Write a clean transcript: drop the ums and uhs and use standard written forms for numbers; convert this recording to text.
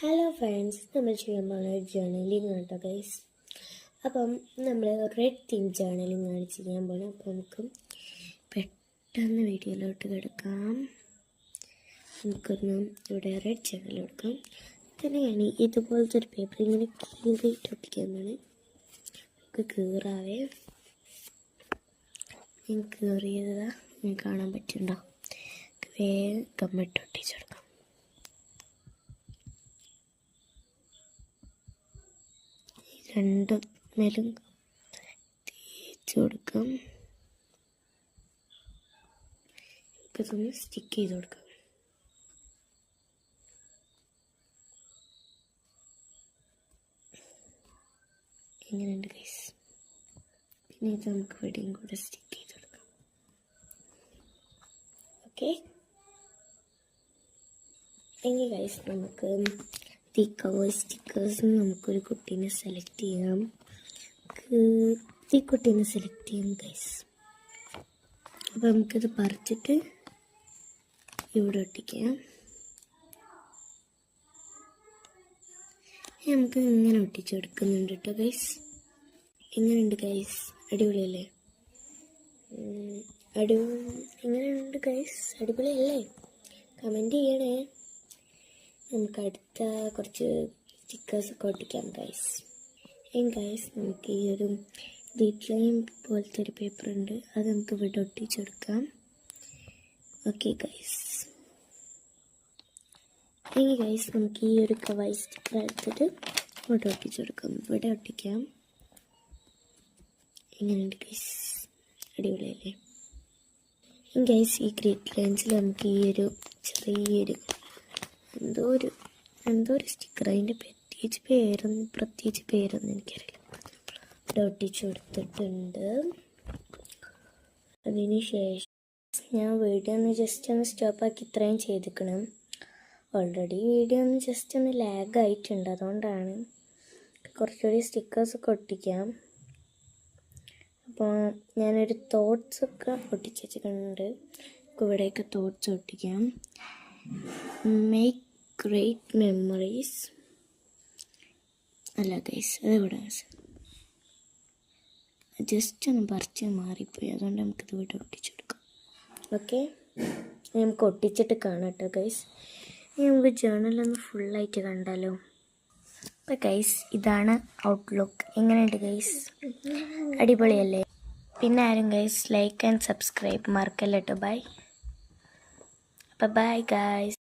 Hello friends, നമ്മൾ ചെയ്യാൻ പോകുന്ന ജേർണലിംഗ് കേട്ടോ ഗൈസ്. അപ്പം നമ്മൾ റെഡ് തീം ജേർണലിംഗ് ആണ് ചെയ്യാൻ പോകുന്നത്. അപ്പോൾ നമുക്ക് പെട്ടെന്ന് വീഡിയോയിലോട്ട് കിടക്കാം. നമുക്കൊന്ന് ഇവിടെ റെഡ് ജേർണൽ എടുക്കാം. തന്നെയാണ് ഇതുപോലത്തെ ഒരു പേപ്പർ ഇങ്ങനെ കീറിയിട്ട് ഒട്ടിക്കാനാണ്. നമുക്ക് കീറാവേ ഞാൻ കീറിയതാ കാണാൻ പറ്റുന്നുണ്ടോ? വേഗം കമ്മിട്ട് ഒട്ടിച്ചെടുക്കാം. രണ്ടും മേലും തേച്ച് കൊടുക്കാം. ഇതൊന്ന് സ്റ്റിക്ക് ചെയ്ത് കൊടുക്കാം. എങ്ങനെയുണ്ട് ഗൈസ്? പിന്നെ ഇത് നമുക്ക് ഇവിടെയും കൂടെ സ്റ്റിക്ക് ചെയ്ത് കൊടുക്കാം. ഓക്കെ, എങ്കിൽ ഗൈസ് നമുക്ക് സ്റ്റിക്കേഴ്സ് നമുക്കൊരു കുട്ടീനെ സെലക്ട് ചെയ്യാം. ഈ കുട്ടീനെ സെലക്ട് ചെയ്യാം ഗൈസ്. അപ്പോൾ നമുക്കിത് പറിച്ചിട്ട് ഇവിടെ ഒട്ടിക്കാം. നമുക്ക് ഇങ്ങനെ ഒട്ടിച്ചെടുക്കുന്നുണ്ട് കേട്ടോ ഗൈസ്. എങ്ങനെയുണ്ട് ഗൈസ്? അടിപൊളിയല്ലേ? എങ്ങനെയുണ്ട് ഗൈസ്? അടിപൊളിയല്ലേ? കമൻറ്റ് ചെയ്യണേ. നമുക്ക് അടുത്ത കുറച്ച് സ്റ്റിക്കേഴ്സൊക്കെ ഒട്ടിക്കാം ഗൈസ്. ഗൈസ് നമുക്ക് ഈ ഒരു ഗ്ലിറ്ററിങ് പോലത്തെ ഒരു പേപ്പർ ഉണ്ട്, അത് നമുക്ക് ഇവിടെ ഒട്ടിച്ചെടുക്കാം. ഓക്കെ ഗൈസ്, ഗൈസ് നമുക്ക് ഈ ഒരു കവായി സ്റ്റിക്കർ എടുത്തിട്ട് ഇവിടെ ഒട്ടിച്ചെടുക്കാം. ഇവിടെ ഒട്ടിക്കാം. എങ്ങനെയുണ്ട് ഗൈസ്? അടിപൊളിയല്ലേ? ഗൈസ് ഈ ഗ്രിഡ് ലൈൻസിൽ നമുക്ക് ഈ ഒരു ചെറിയൊരു എന്തോ ഒരു സ്റ്റിക്കർ, അതിൻ്റെ പ്രത്യേകിച്ച് പേരൊന്നും എനിക്കറിയില്ല, ഇവിടെ ഒട്ടിച്ചു കൊടുത്തിട്ടുണ്ട്. അതിന് ശേഷം ഞാൻ വീഡിയോ ഒന്ന് ജസ്റ്റ് ഒന്ന് സ്റ്റോപ്പാക്കി ഇത്രയും ചെയ്തിക്കണം. ഓൾറെഡി വീഡിയോ ഒന്ന് ജസ്റ്റ് ഒന്ന് ലാഗ് ആയിട്ടുണ്ട്, അതുകൊണ്ടാണ്. കുറച്ചുകൂടി സ്റ്റിക്കേഴ്സൊക്കെ ഒട്ടിക്കാം. അപ്പോൾ ഞാനൊരു തോട്ട്സൊക്കെ ഒട്ടിച്ച് വെച്ചിട്ടുണ്ട്. ഇവിടെയൊക്കെ തോട്ട്സ് ഒട്ടിക്കാം. മേക്ക് ഗ്രേറ്റ് മെമ്മറീസ് അല്ല ഗൈസ്, അതെവിടെ ജസ്റ്റ് ഒന്ന് പറിച്ച് മാറിപ്പോയി, അതുകൊണ്ട് നമുക്കിത് ഇവിടെ ഒട്ടിച്ചെടുക്കാം. ഓക്കെ, നമുക്ക് ഒട്ടിച്ചിട്ട് കാണാം കേട്ടോ ഗൈസ്. നമുക്ക് ജേർണലൊന്ന് ഫുള്ളായിട്ട് കണ്ടാലോ. അപ്പോൾ ഗൈസ് ഇതാണ് ഔട്ട്ലുക്ക്. എങ്ങനെയുണ്ട് ഗൈസ്? അടിപൊളിയല്ലേ? പിന്നെ ആരും ഗൈസ് ലൈക്ക് ആൻഡ് സബ്സ്ക്രൈബ് മറക്കല്ലോ കേട്ടോ. Bye guys.